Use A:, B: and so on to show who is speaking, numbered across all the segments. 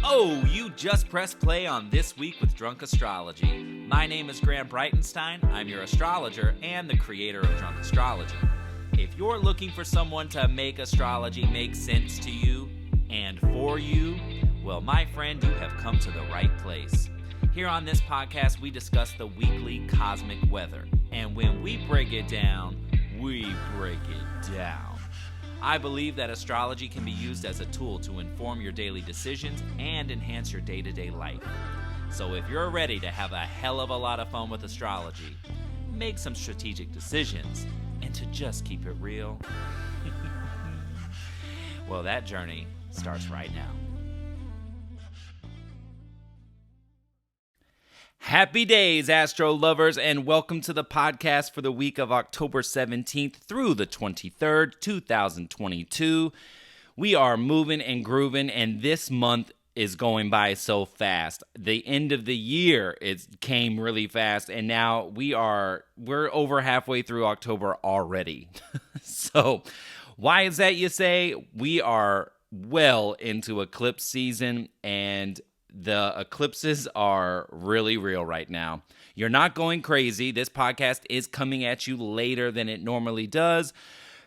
A: Oh, you just pressed play on This Week with Drunk Astrology. My name is Graham Breitenstein. I'm your astrologer and the creator of Drunk Astrology. If you're looking for someone to make astrology make sense to you and for you, well, my friend, you have come to the right place. Here on this podcast, we discuss the weekly cosmic weather. And when we break it down, we break it down. I believe that astrology can be used as a tool to inform your daily decisions and enhance your day-to-day life. So if you're ready to have a hell of a lot of fun with astrology, make some strategic decisions, and to just keep it real, well, that journey starts right now. Happy days, astro lovers, and welcome to the podcast for the week of October 17th through the 23rd, 2022. We are moving and grooving, and this month is going by so fast. The end of the year, it came really fast, and now we're over halfway through October already. So, why is that, you say? We are well into eclipse season, and the eclipses are really real right now. You're not going crazy. This podcast is coming at you later than it normally does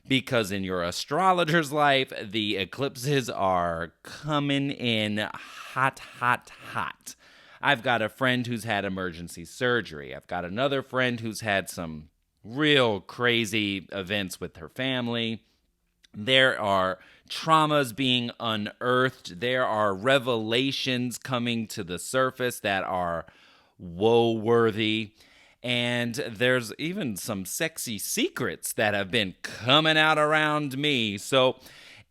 A: because in your astrologer's life, the eclipses are coming in hot, hot, hot. I've got a friend who's had emergency surgery. I've got another friend who's had some real crazy events with her family. There are traumas being unearthed. There are revelations coming to the surface that are woe-worthy. And there's even some sexy secrets that have been coming out around me. So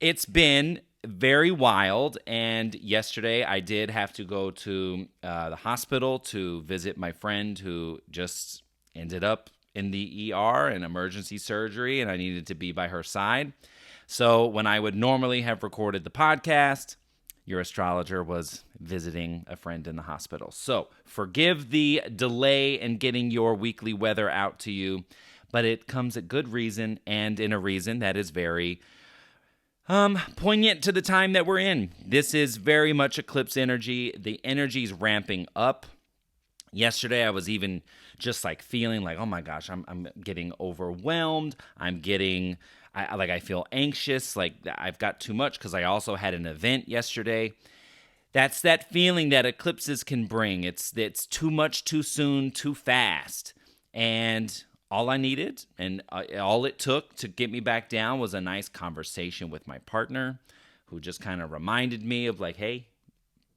A: it's been very wild. And yesterday I did have to go to the hospital to visit my friend who just ended up in the ER in emergency surgery, and I needed to be by her side. So when I would normally have recorded the podcast, your astrologer was visiting a friend in the hospital. So forgive the delay in getting your weekly weather out to you, but it comes at good reason and in a reason that is very poignant to the time that we're in. This is very much eclipse energy. The energy's ramping up. Yesterday, I was even just like feeling like, oh my gosh, I'm getting overwhelmed. I feel anxious, like I've got too much because I also had an event yesterday. That's that feeling that eclipses can bring. It's too much, too soon, too fast. And all I needed and all it took to get me back down was a nice conversation with my partner who just kind of reminded me of like, hey,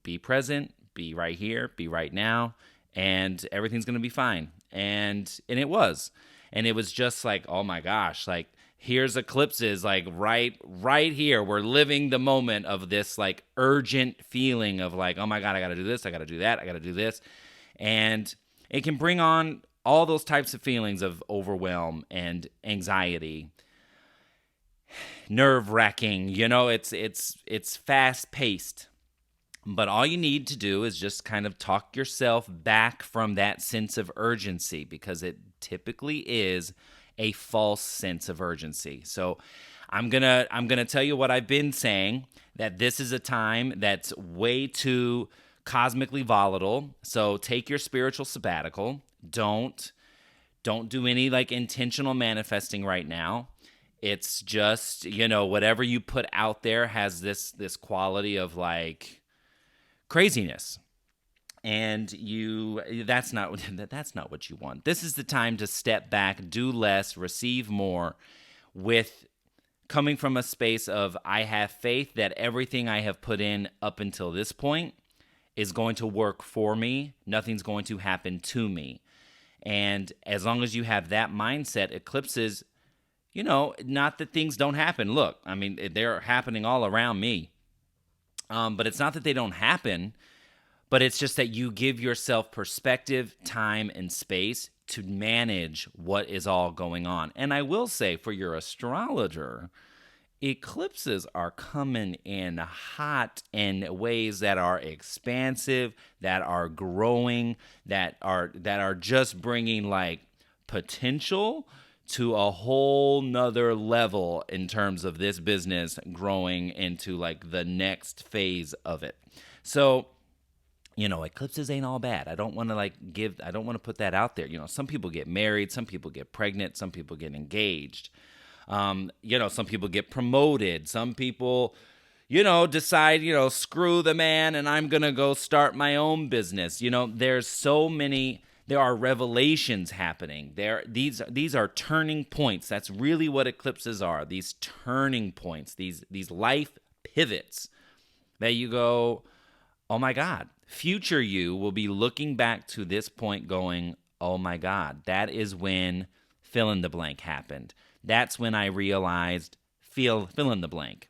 A: be present, be right here, be right now, and everything's going to be fine. And it was. And it was just like, oh my gosh, like, here's eclipses, like right here. We're living the moment of this like urgent feeling of like, oh my God, I got to do this, I got to do that, I got to do this. And it can bring on all those types of feelings of overwhelm and anxiety, nerve-wracking. You know, it's fast-paced. But all you need to do is just kind of talk yourself back from that sense of urgency, because it typically is a false sense of urgency. So I'm gonna tell you what I've been saying, that this is a time that's way too cosmically volatile. So take your spiritual sabbatical. Don't do any like intentional manifesting right now. It's just, whatever you put out there has this quality of like craziness. And that's not what you want. This is the time to step back, do less, receive more, with coming from a space of I have faith that everything I have put in up until this point is going to work for me. Nothing's going to happen to me. And as long as you have that mindset, eclipses, not that things don't happen. Look, I mean, they're happening all around me. But it's not that they don't happen. But it's just that you give yourself perspective, time, and space to manage what is all going on. And I will say, for your astrologer, eclipses are coming in hot in ways that are expansive, that are growing, that are just bringing like potential to a whole nother level in terms of this business growing into like the next phase of it. So, eclipses ain't all bad. I don't want to put that out there. Some people get married, some people get pregnant, some people get engaged. Some people get promoted, some people, decide, screw the man and I'm going to go start my own business. There are revelations happening. These are turning points. That's really what eclipses are. These turning points, these life pivots that you go, oh my God. Future you will be looking back to this point going, oh my God, that is when fill in the blank happened. That's when I realized fill in the blank.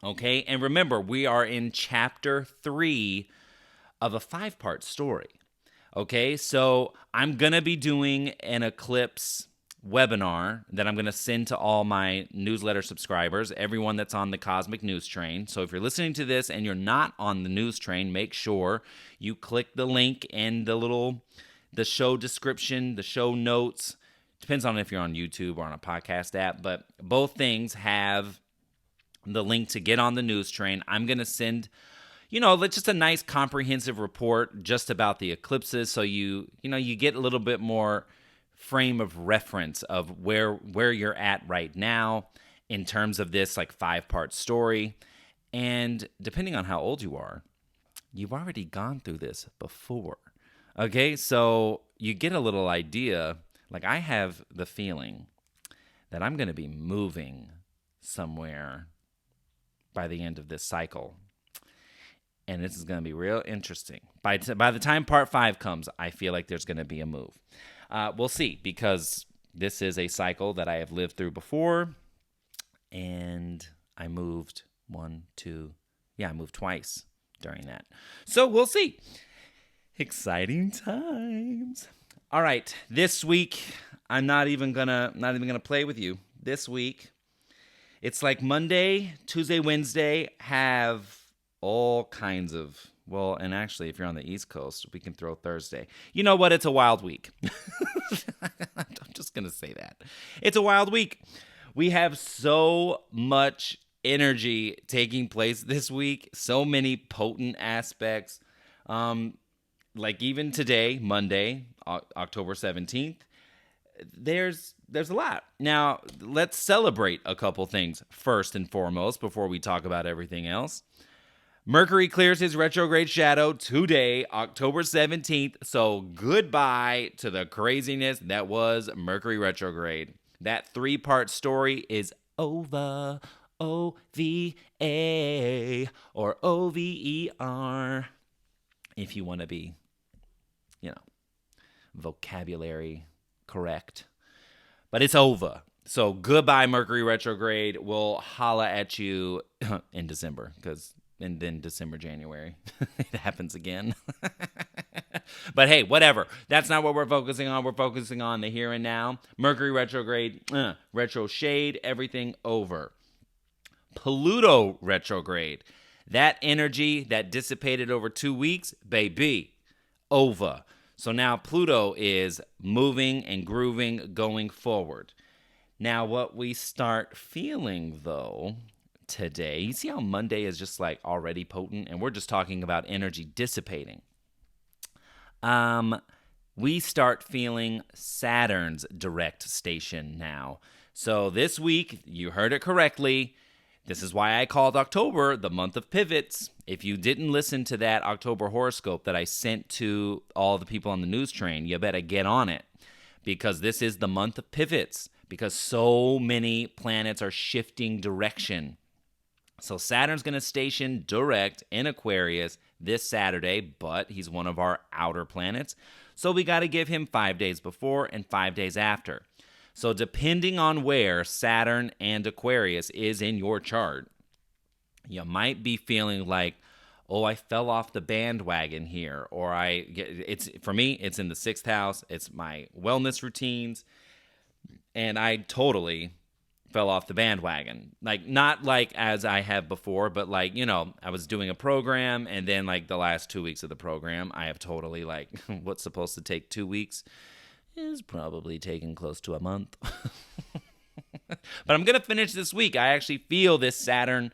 A: Okay, and remember, we are in chapter 3 of a 5-part story. Okay, so I'm going to be doing an eclipse webinar that I'm going to send to all my newsletter subscribers, everyone that's on the Cosmic News Train. So if you're listening to this and you're not on the news train, make sure you click the link in the show description, the show notes. Depends on if you're on YouTube or on a podcast app, but both things have the link to get on the news train. I'm going to send just a nice comprehensive report just about the eclipses, so you get a little bit more frame of reference of where you're at right now in terms of this 5-part story. And depending on how old you are, you've already gone through this before. Okay, so you get a little idea. I have the feeling that I'm going to be moving somewhere by the end of this cycle. And this is going to be real interesting. By the time part 5 comes, I feel like there's going to be a move. We'll see, because this is a cycle that I have lived through before. And I moved I moved twice during that. So we'll see. Exciting times. All right, this week, I'm not even gonna play with you. This week, it's like Monday, Tuesday, Wednesday have all kinds of, and actually, if you're on the East Coast, we can throw Thursday. You know what? It's a wild week. I'm just going to say that. It's a wild week. We have so much energy taking place this week, so many potent aspects. Even today, Monday, October 17th, there's a lot. Now, let's celebrate a couple things first and foremost before we talk about everything else. Mercury clears his retrograde shadow today, October 17th, so goodbye to the craziness that was Mercury retrograde. That 3-part story is over. O-V-A or O-V-E-R, if you want to be, vocabulary correct. But it's over. So goodbye, Mercury retrograde. We'll holla at you in December, and then December, January, it happens again. But hey, whatever. That's not what we're focusing on. We're focusing on the here and now. Mercury retrograde, retro shade, everything over. Pluto retrograde. That energy that dissipated over 2 weeks, baby, over. So now Pluto is moving and grooving, going forward. Now, what we start feeling, though, today, you see how Monday is just already potent, and we're just talking about energy dissipating. We start feeling Saturn's direct station now. So this week, you heard it correctly. This is why I called October the month of pivots. If you didn't listen to that October horoscope that I sent to all the people on the news train, you better get on it, because this is the month of pivots, because so many planets are shifting direction. So Saturn's going to station direct in Aquarius this Saturday, but he's one of our outer planets. So we got to give him 5 days before and 5 days after. So depending on where Saturn and Aquarius is in your chart, you might be feeling like, oh, I fell off the bandwagon here. Or for me, it's in the 6th house. It's my wellness routines. And I totally fell off the bandwagon. Not as I have before, but I was doing a program, and then the last 2 weeks of the program, I have totally what's supposed to take 2 weeks is probably taking close to a month. But I'm going to finish this week. I actually feel this Saturn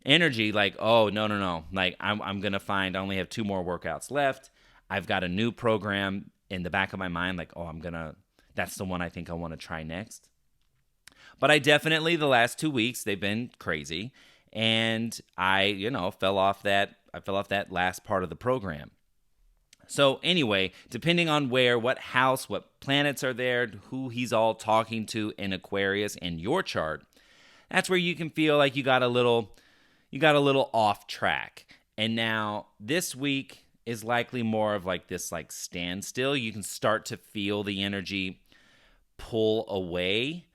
A: energy like, oh, no. Like, I'm going to I only have 2 more workouts left. I've got a new program in the back of my mind, like, oh, that's the one I think I want to try next. But I definitely, the last 2 weeks, they've been crazy. And I fell off that last part of the program. So anyway, depending on what house, what planets are there, who he's all talking to in Aquarius in your chart, that's where you can feel like you got a little off track. And now this week is likely more of like this like standstill. You can start to feel the energy pull away.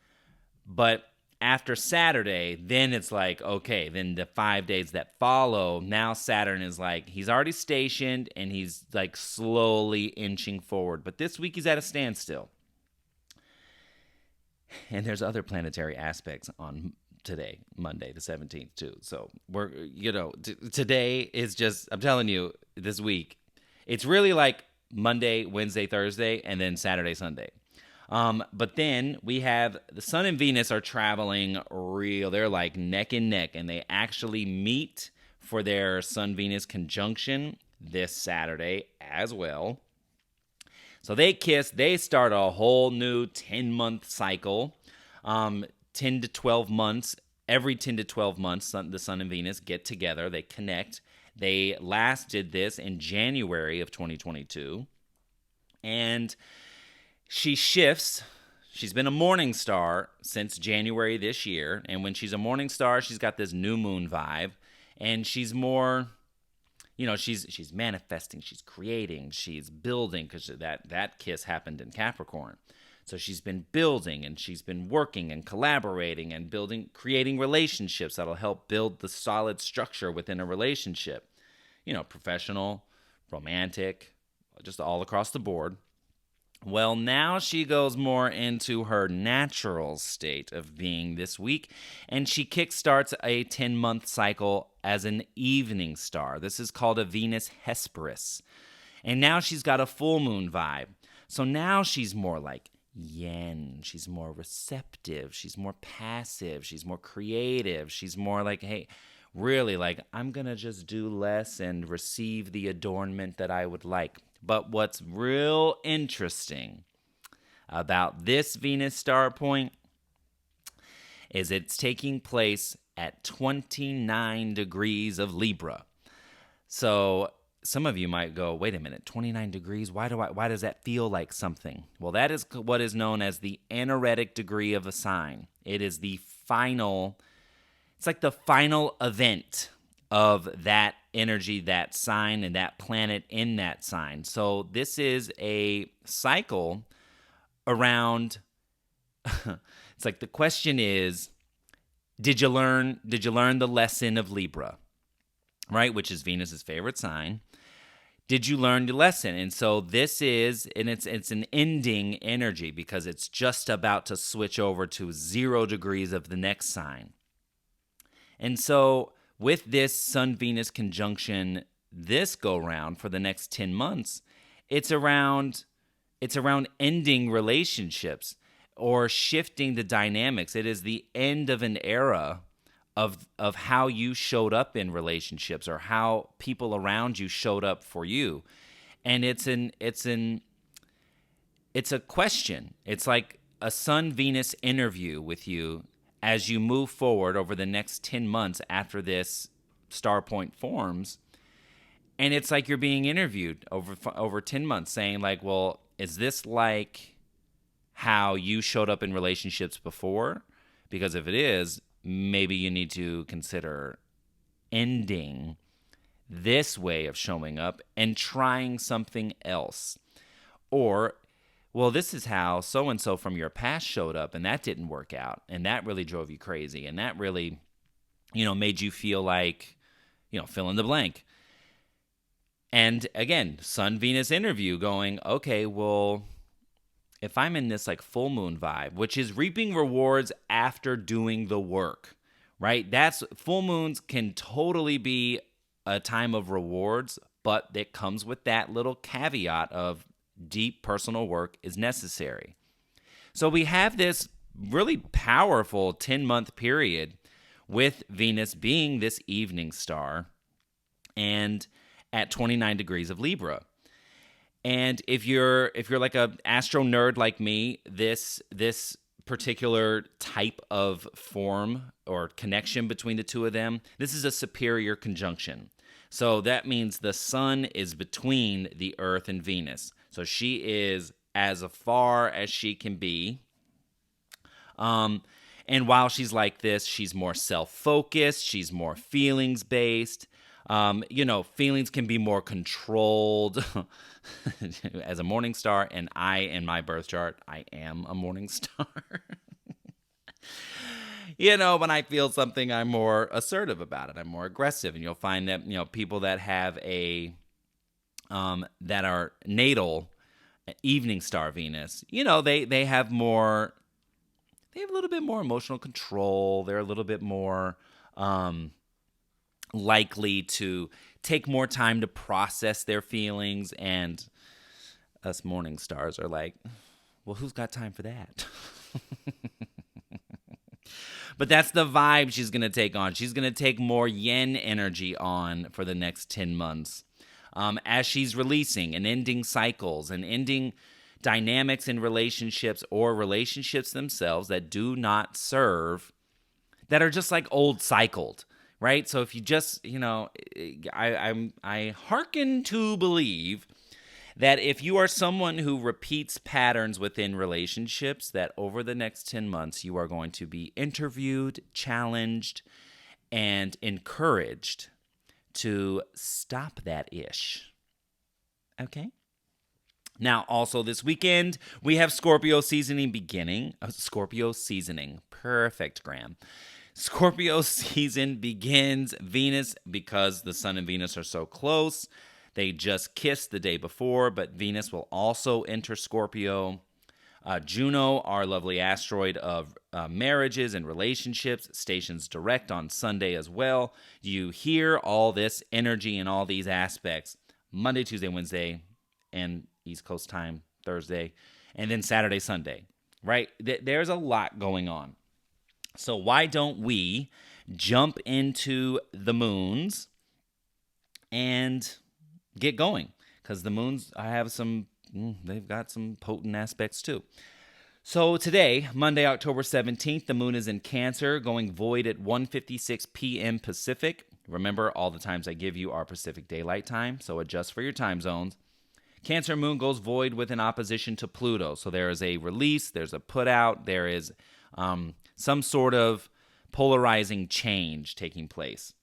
A: But after Saturday, then it's like, okay, then the 5 days that follow, now Saturn is like, he's already stationed and he's like slowly inching forward. But this week he's at a standstill. And there's other planetary aspects on today, Monday the 17th too. So we're, today is just, I'm telling you, this week, it's really like Monday, Wednesday, Thursday, and then Saturday, Sunday. But then we have the Sun and Venus are traveling they're like neck and neck, and they actually meet for their Sun-Venus conjunction this Saturday as well. So they kiss, they start a whole new 10-month cycle, 10 to 12 months. Every 10 to 12 months, the Sun and Venus get together, they connect. They last did this in January of 2022. And she shifts. She's been a morning star since January this year. And when she's a morning star, she's got this new moon vibe. And she's more, she's manifesting, she's creating, she's building, because that kiss happened in Capricorn. So she's been building and she's been working and collaborating and creating relationships that'll help build the solid structure within a relationship. Professional, romantic, just all across the board. Well, now she goes more into her natural state of being this week, and she kickstarts a 10-month cycle as an evening star. This is called a Venus Hesperus. And now she's got a full moon vibe. So now she's more like yin. She's more receptive. She's more passive. She's more creative. She's more like, hey, really, like, I'm going to just do less and receive the adornment that I would like. But what's real interesting about this Venus star point is it's taking place at 29 degrees of Libra. So some of you might go, wait a minute, 29 degrees? Why does that feel like something? Well, that is what is known as the anaretic degree of a sign. It is it's like the final event of that energy, that sign, and that planet in that sign. So this is a cycle around, it's like the question is, did you learn the lesson of Libra, right? Which is Venus's favorite sign. Did you learn the lesson? And so this is, and it's an ending energy because it's just about to switch over to 0 degrees of the next sign. And so with this Sun-Venus conjunction this go-round for the next 10 months, it's around ending relationships or shifting the dynamics. It is the end of an era of how you showed up in relationships or how people around you showed up for you. And it's a question. It's like a Sun-Venus interview with you as you move forward over the next 10 months after this star point forms. And it's like you're being interviewed over 10 months saying like, well, is this like how you showed up in relationships before? Because if it is, maybe you need to consider ending this way of showing up and trying something else. Or, well, this is how so-and-so from your past showed up, and that didn't work out, and that really drove you crazy, and that really, made you feel like, fill in the blank. And again, Sun-Venus interview going, okay, well, if I'm in this like full moon vibe, which is reaping rewards after doing the work, right? Full moons can totally be a time of rewards, but it comes with that little caveat of deep personal work is necessary. So we have this really powerful 10-month period with Venus being this evening star and at 29 degrees of Libra. And if you're like a astro nerd like me, this particular type of form or connection between the two of them, this is a superior conjunction. So that means the sun is between the Earth and Venus. So she is as far as she can be. And while she's like this, she's more self-focused. She's more feelings-based. Feelings can be more controlled as a morning star. And in my birth chart, I am a morning star. When I feel something, I'm more assertive about it. I'm more aggressive. And you'll find that, people that have that are natal evening star Venus, they have more, they have a little bit more emotional control. They're a little bit more likely to take more time to process their feelings. And us morning stars are like, well, who's got time for that? But that's the vibe she's going to take on. She's going to take more yin energy on for the next 10 months as she's releasing and ending cycles and ending dynamics in relationships or relationships themselves that do not serve, that are just like old cycled, right? So if you just, I hearken to believe that if you are someone who repeats patterns within relationships, that over the next 10 months, you are going to be interviewed, challenged, and encouraged to stop that ish. Okay? Now, also this weekend, we have Scorpio seasoning beginning. Scorpio seasoning. Perfect, Graham. Scorpio season begins. Venus, because the sun and Venus are so close, they just kissed the day before, but Venus will also enter Scorpio. Juno, our lovely asteroid of marriages and relationships, stations direct on Sunday as well. You hear all this energy and all these aspects Monday, Tuesday, Wednesday, and East Coast time, Thursday, and then Saturday, Sunday, right? There's a lot going on. So why don't we jump into the moons and get going? Because the moons, they've got some potent aspects too. So today, Monday, October 17th, the moon is in Cancer, going void at 1:56 p.m. Pacific. Remember, all the times I give you are Pacific Daylight Time, so adjust for your time zones. Cancer moon goes void with an opposition to Pluto. So there is a release, there's a put out, there is some sort of polarizing change taking place.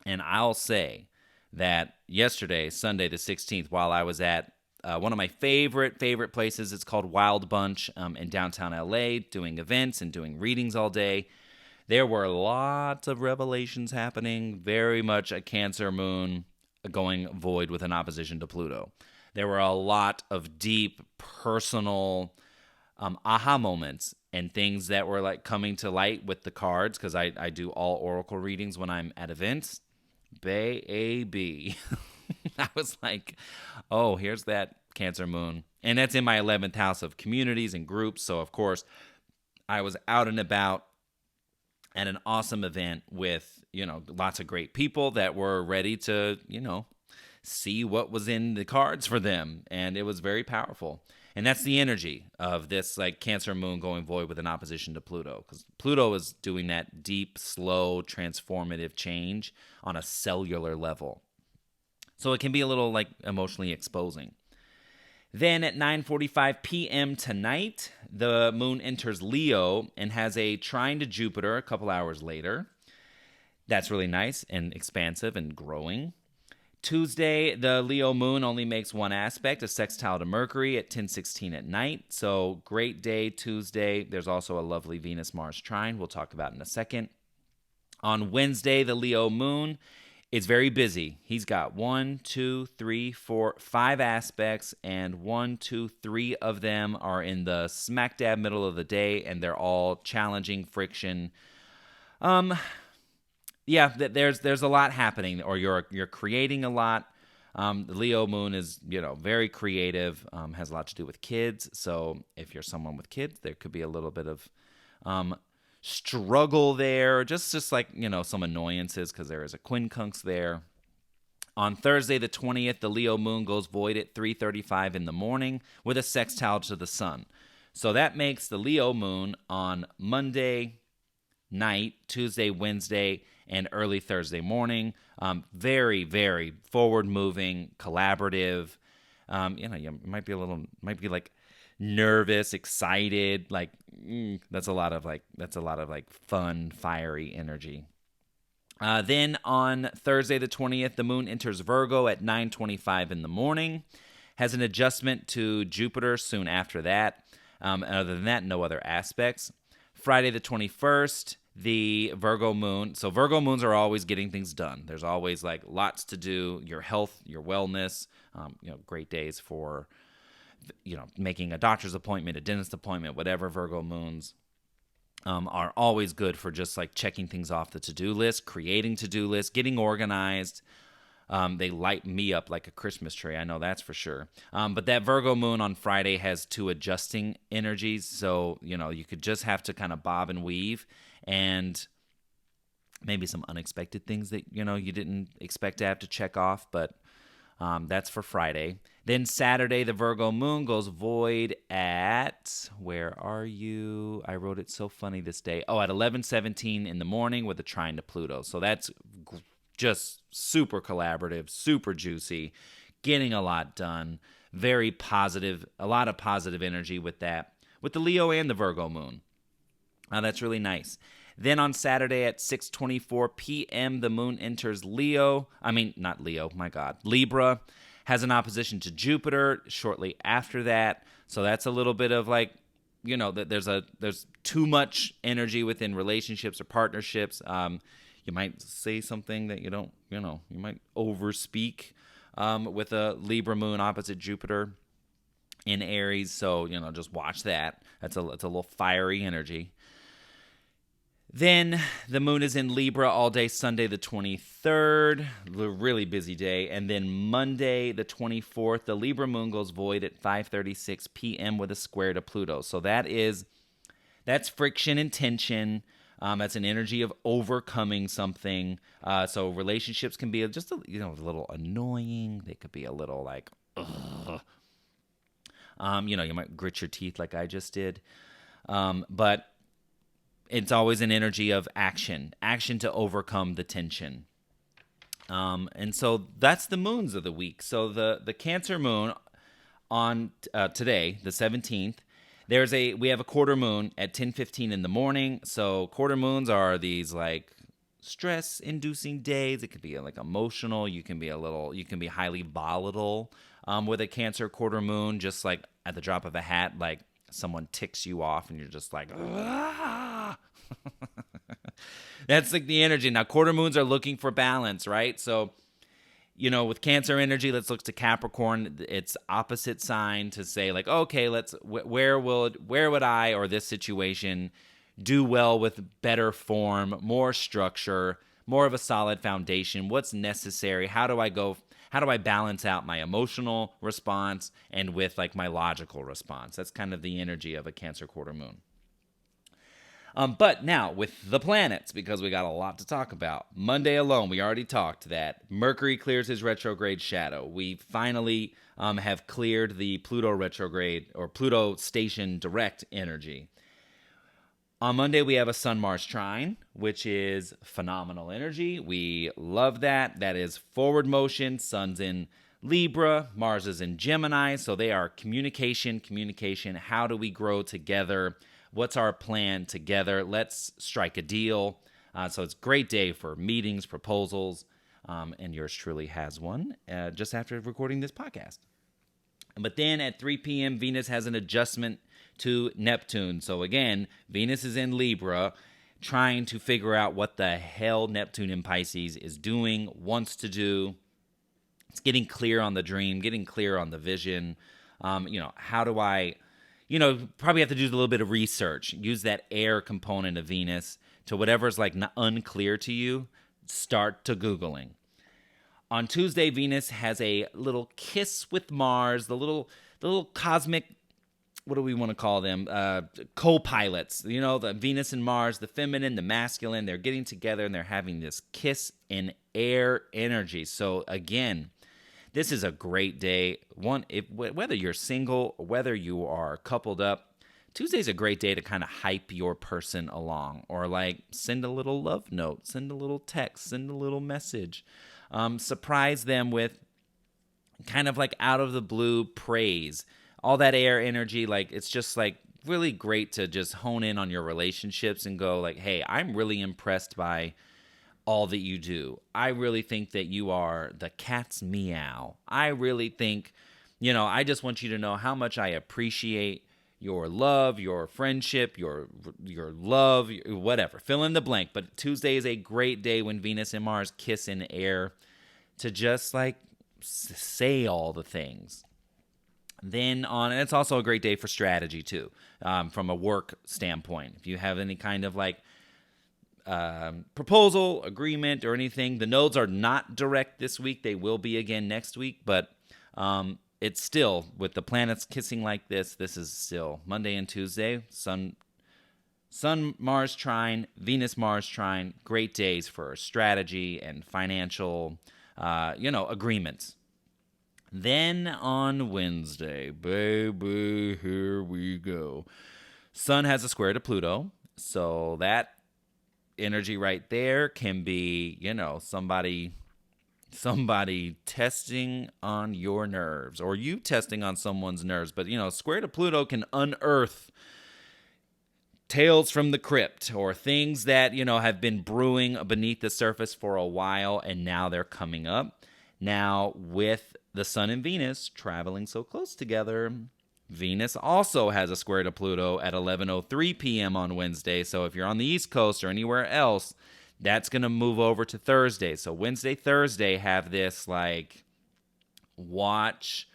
A: And I'll say that yesterday, Sunday the 16th, while I was at one of my favorite places, it's called Wild Bunch in downtown LA, doing events and doing readings all day, there were lots of revelations happening, very much a Cancer moon going void with an opposition to Pluto. There were a lot of deep, personal aha moments and things that were like coming to light with the cards, because I do all oracle readings when I'm at events. Baby. I was like, oh, here's that Cancer moon. And that's in my 11th house of communities and groups. So, of course, I was out and about at an awesome event with, lots of great people that were ready to, see what was in the cards for them. And it was very powerful. And that's the energy of this like Cancer moon going void with an opposition to Pluto, because Pluto is doing that deep, slow, transformative change on a cellular level. So it can be a little like emotionally exposing. Then at 9:45 p.m. tonight, the moon enters Leo and has a trine to Jupiter a couple hours later. That's really nice and expansive and growing. Tuesday, the Leo moon only makes one aspect, a sextile to Mercury at 10:16 at night. So great day Tuesday. There's also a lovely Venus-Mars trine we'll talk about in a second. On Wednesday, the Leo moon is very busy. He's got 1, 2, 3, 4, 5 aspects, and 1, 2, 3 of them are in the smack dab middle of the day, and they're all challenging, friction. There's a lot happening, or you're creating a lot. The Leo moon is, very creative, has a lot to do with kids. So if you're someone with kids, there could be a little bit of struggle there, just like, some annoyances because there is a quincunx there. On Thursday, the 20th, the Leo moon goes void at 3:35 in the morning with a sextile to the sun. So that makes the Leo moon on Monday night, Tuesday, Wednesday, and early Thursday morning. Very, very forward-moving, collaborative. You might be like nervous, excited. Like that's a lot of fun, fiery energy. Then on Thursday the 20th, the moon enters Virgo at 9:25 in the morning. Has an adjustment to Jupiter soon after that. And other than that, no other aspects. Friday the 21st, the Virgo moon. So Virgo moons are always getting things done. There's always like lots to do. Your health, your wellness. Great days for making a doctor's appointment, a dentist appointment, whatever. Virgo moons are always good for just like checking things off the to-do list, creating to-do lists, getting organized. They light me up like a Christmas tree. I know that's for sure. But that Virgo moon on Friday has two adjusting energies. So, you could just have to kind of bob and weave, and maybe some unexpected things that, you didn't expect to have to check off. But that's for Friday. Then Saturday, the Virgo moon goes void at, where are you? I wrote it so funny this day. Oh, at 11:17 in the morning with a trine to Pluto. So that's just super collaborative, super juicy, getting a lot done, very positive, a lot of positive energy with that, with the Leo and the Virgo moon. That's really nice. Then on Saturday at 6:24 p.m., the moon enters Libra, has an opposition to Jupiter shortly after that. So that's a little bit of like, that there's too much energy within relationships or partnerships. You might say something that you don't, you might overspeak with a Libra moon opposite Jupiter in Aries. So, just watch that. It's a little fiery energy. Then the moon is in Libra all day Sunday the 23rd, a really busy day. And then Monday the 24th, the Libra moon goes void at 5:36 p.m. with a square to Pluto. So that's friction and tension. That's an energy of overcoming something. So relationships can be just a little annoying. They could be a little like, ugh. You might grit your teeth like I just did. But it's always an energy of action to overcome the tension. And so that's the moons of the week. So the Cancer moon on today, the 17th, we have a quarter moon at 10:15 in the morning. So quarter moons are these like stress-inducing days. It could be like emotional. You can be highly volatile with a Cancer quarter moon. Just like at the drop of a hat, like someone ticks you off, and you're just like, ah! That's like the energy. Now, quarter moons are looking for balance, right? So, with Cancer energy, let's look to Capricorn, its opposite sign, to say like, okay, where would I or this situation do well with better form, more structure, more of a solid foundation? What's necessary? How do I balance out my emotional response and with like my logical response? That's kind of the energy of a Cancer quarter moon. But now, with the planets, because we got a lot to talk about. Monday alone, we already talked that Mercury clears his retrograde shadow. We finally have cleared the Pluto retrograde or Pluto station direct energy. On Monday, we have a Sun-Mars trine, which is phenomenal energy. We love that. That is forward motion. Sun's in Libra, Mars is in Gemini, so they are communication. How do we grow together? What's our plan together? Let's strike a deal. So it's a great day for meetings, proposals, and yours truly has one just after recording this podcast. But then at 3 p.m., Venus has an adjustment to Neptune. So again, Venus is in Libra, trying to figure out what the hell Neptune in Pisces is doing, wants to do. It's getting clear on the dream, getting clear on the vision. How do I... probably have to do a little bit of research. Use that air component of Venus to whatever's like unclear to you. Start to Googling. On Tuesday, Venus has a little kiss with Mars, the little cosmic what do we want to call them? Co-pilots. The Venus and Mars, the feminine, the masculine, they're getting together and they're having this kiss in air energy. So again, this is a great day. Whether you're single or whether you are coupled up, Tuesday's a great day to kind of hype your person along, or like send a little love note, send a little text, send a little message. Surprise them with kind of like out of the blue praise. All that air energy, like it's just like really great to just hone in on your relationships and go like, hey, I'm really impressed by all that you do. I really think that you are the cat's meow. I really think, I just want you to know how much I appreciate your love, your friendship, your love, whatever. Fill in the blank. But Tuesday is a great day when Venus and Mars kiss in air to just like say all the things. And it's also a great day for strategy too, from a work standpoint. If you have any kind of like proposal, agreement, or anything, the nodes are not direct this week. They will be again next week, but it's still, with the planets kissing like this is still Monday and Tuesday. Sun Mars trine, Venus Mars trine, great days for strategy and financial agreements. Then on Wednesday, baby, here we go. Sun has a square to Pluto, so that energy right there can be, somebody testing on your nerves, or you testing on someone's nerves. But, square to Pluto can unearth tales from the crypt, or things that, have been brewing beneath the surface for a while, and now they're coming up. Now, with the Sun and Venus traveling so close together, Venus also has a square to Pluto at 11:03 p.m. on Wednesday. So if you're on the East Coast or anywhere else, that's going to move over to Thursday. So Wednesday, Thursday have this like watch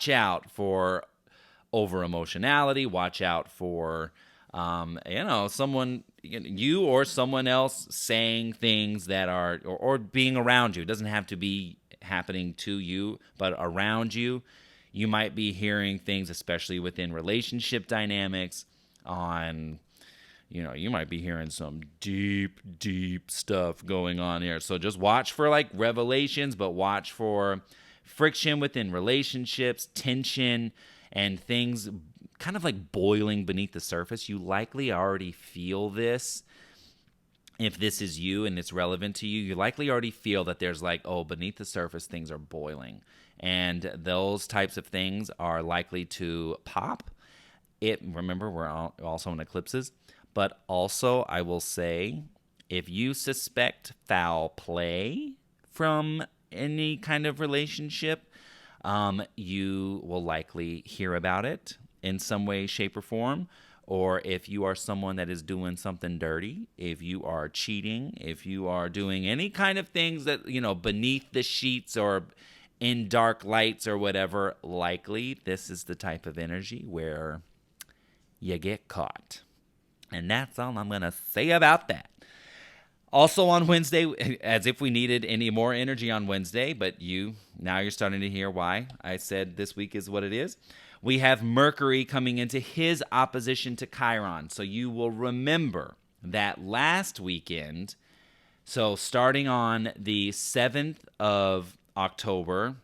A: out for over emotionality. Watch out for someone, you or someone else saying things that are or being around you. It doesn't have to be happening to you, but around you. You might be hearing things, especially within relationship dynamics, on, you might be hearing some deep, deep stuff going on here. So just watch for like revelations, but watch for friction within relationships, tension, and things kind of like boiling beneath the surface. You likely already feel this. If this is you and it's relevant to you, you likely already feel that there's like, beneath the surface, things are boiling. And those types of things are likely to pop. Remember, we're also in eclipses. But also, I will say, if you suspect foul play from any kind of relationship, you will likely hear about it in some way, shape, or form. Or if you are someone that is doing something dirty, if you are cheating, if you are doing any kind of things that, beneath the sheets or in dark lights or whatever, likely this is the type of energy where you get caught. And that's all I'm going to say about that. Also on Wednesday, as if we needed any more energy on Wednesday, but now you're starting to hear why I said this week is what it is. We have Mercury coming into his opposition to Chiron. So you will remember that last weekend, so starting on the 7th of October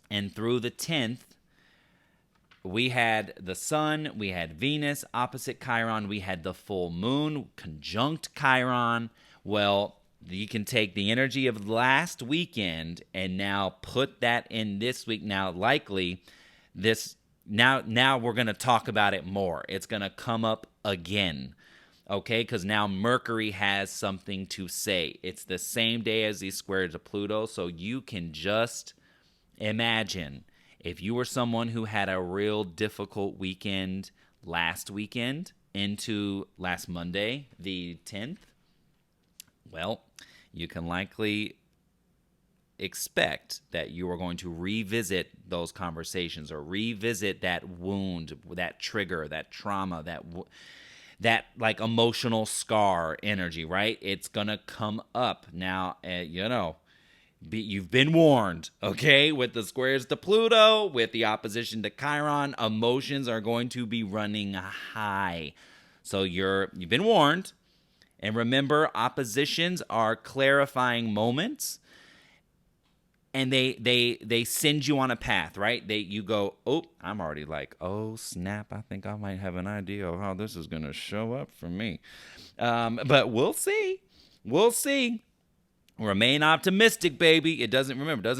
A: and through the 10th, we had the Sun, we had Venus opposite Chiron, we had the full moon conjunct Chiron. Well, you can take the energy of last weekend and now put that in this week. Now, likely, Now we're going to talk about it more. It's going to come up again, okay? Because now Mercury has something to say. It's the same day as he's squared to Pluto, so you can just imagine if you were someone who had a real difficult weekend last weekend into last Monday, the 10th, well, you can likely expect that you are going to revisit those conversations or revisit that wound, that trigger, that trauma, that like emotional scar energy, right? It's going to come up. Now, You've been warned, okay? With the squares to Pluto, with the opposition to Chiron, emotions are going to be running high. So you've been warned. And remember, oppositions are clarifying moments. And they send you on a path, right? You go, oh, I'm already like, oh, snap. I think I might have an idea of how this is going to show up for me. But we'll see. We'll see. Remain optimistic, baby. It doesn't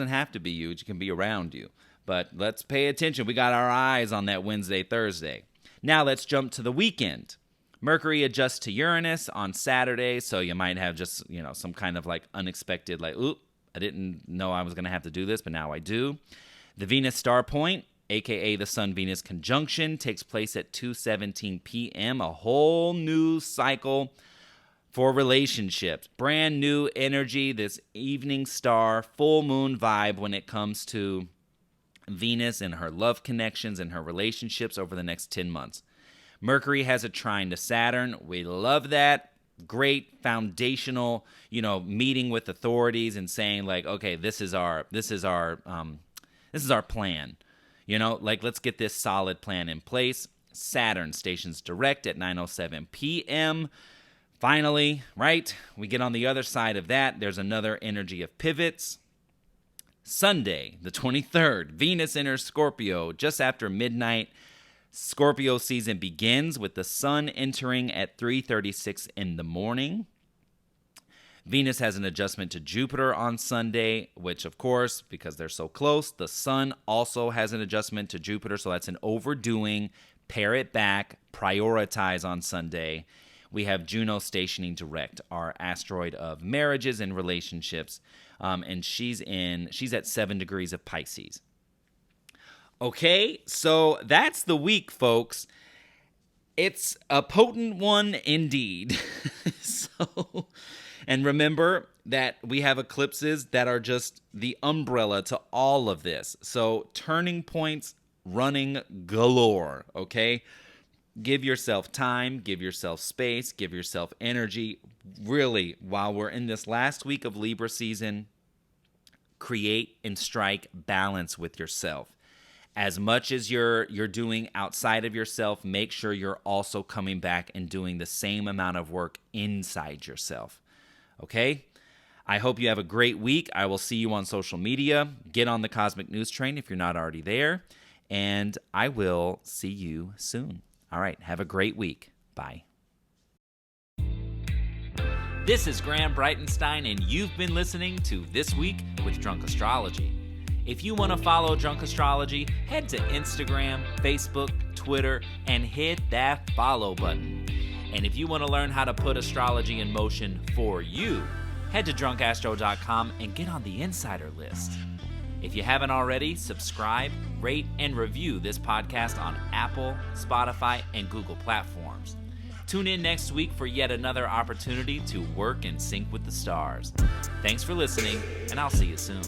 A: have to be you. It can be around you. But let's pay attention. We got our eyes on that Wednesday, Thursday. Now let's jump to the weekend. Mercury adjusts to Uranus on Saturday, so you might have just, some kind of like unexpected, like, oop, I didn't know I was going to have to do this, but now I do. The Venus star point, aka the Sun-Venus conjunction, takes place at 2:17 p.m., a whole new cycle for relationships. Brand new energy, this evening star, full moon vibe when it comes to Venus and her love connections and her relationships over the next 10 months. Mercury has a trine to Saturn. We love that. Great foundational, meeting with authorities and saying like, okay, this is our plan. Let's get this solid plan in place. Saturn stations direct at 9:07 p.m. Finally, right, we get on the other side of that. There's another energy of pivots. Sunday, the 23rd, Venus enters Scorpio just after midnight. Scorpio season begins with the sun entering at 3:36 in the morning. Venus has an adjustment to Jupiter on Sunday, which, of course, because they're so close, the sun also has an adjustment to Jupiter, so that's an overdoing. Pare it back, prioritize on Sunday. We have Juno stationing direct, our asteroid of marriages and relationships, and she's at 7 degrees of Pisces. Okay, so that's the week, folks. It's a potent one indeed. And remember that we have eclipses that are just the umbrella to all of this. So turning points running galore, okay? Give yourself time, give yourself space, give yourself energy. Really, while we're in this last week of Libra season, create and strike balance with yourself. As much as you're doing outside of yourself, make sure you're also coming back and doing the same amount of work inside yourself. Okay? I hope you have a great week. I will see you on social media. Get on the Cosmic News Train if you're not already there. And I will see you soon. All right, have a great week. Bye. This is Graham Breitenstein, and you've been listening to This Week with Drunk Astrology. If you want to follow Drunk Astrology, head to Instagram, Facebook, Twitter, and hit that follow button. And if you want to learn how to put astrology in motion for you, head to drunkastro.com and get on the insider list. If you haven't already, subscribe, rate, and review this podcast on Apple, Spotify, and Google platforms. Tune in next week for yet another opportunity to work in sync with the stars. Thanks for listening, and I'll see you soon.